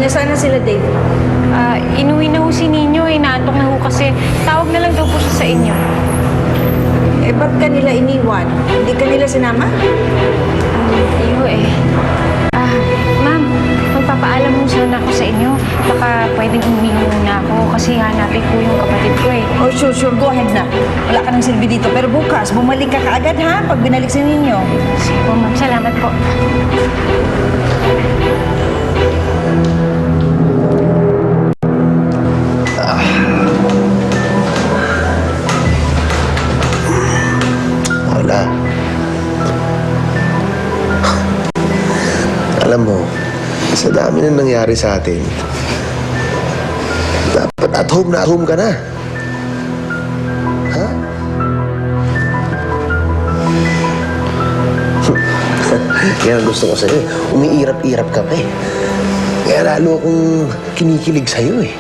Nasaan na sila, Dave? Inuwi na ho si Ninyo. Inaantok na ho kasi. Tawag na lang daw po siya sa inyo. Eh, ba't ka nila iniwan? Hindi ka nila sinama? Hindi ho eh. Ma'am, magpapaalam mo sana ako sa inyo. Baka pwedeng umuwi muna ako kasi hanapin ko yung kapatid ko eh. Oh, sure. Go ahead na. Wala ka nang silbi dito. Pero bukas, bumalik ka kaagad, ha? Pag binalik si Ninyo. Sige po, ma'am. Salamat po. Wala. Alam mo, sa dami na nangyari sa atin, dapat at home ka na. Ha? Yan ang gusto ko sa'yo. Umiirap-irap ka pa eh. Kaya lalo akong kinikilig sa'yo eh.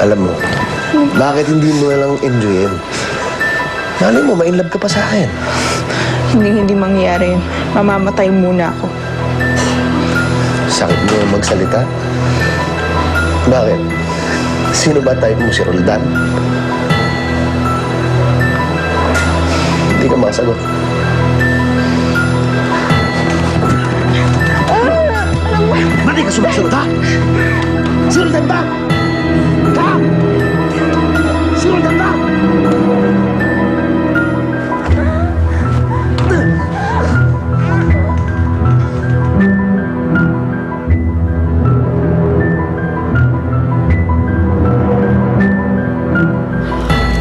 Alam mo, bakit hindi mo na lang enjoyin? Malay mo, ma-inlove ka pa sa akin. Hindi mangyayari yun. Mamamatay muna ako. Sakit mo magsalita? Bakit? Sino ba type mo, si Roldan? Hindi ka masagot. Ba't di ka sumasunod, ha? Si Roldan ba? Ha? Si Roldan ba?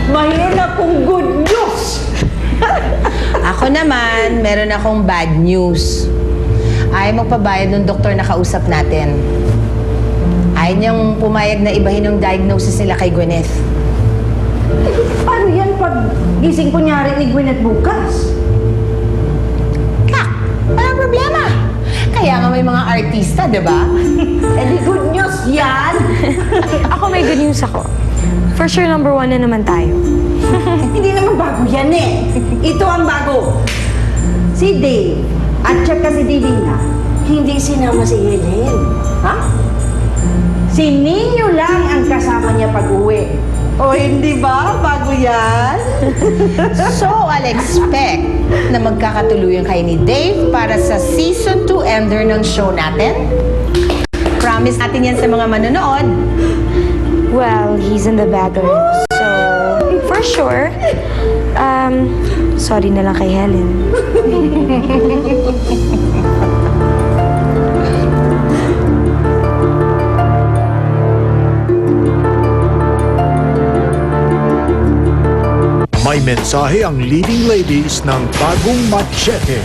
Mayroon akong good news! Ako naman, meron akong bad news. Ayaw magpabayad ng doktor na kausap natin. Ayaw niyang pumayag na ibahin yung diagnosis nila kay Gwyneth. Paano yan pag gising kunyari ni Gwyneth bukas? Walang problema. Kaya nga may mga artista, di ba? Eh di good news yan! Ako may good news ako. For sure, number 1 na naman tayo. Hindi naman bago yan eh. Ito ang bago. Si Dave at saka si Divina, hindi sinama si Helen. Ha? Si Ninyo lang ang kasama niya pag-uwi. O hindi ba? Bago yan? So, I'll expect na magkakatuluyan kayo ni Dave para sa season 2 ender ng show natin. Promise natin yan sa mga manonood. Well, he's in the bag already. So, for sure, sorry na lang kay Helen. May mensahe ang leading ladies ng Bagong Machete.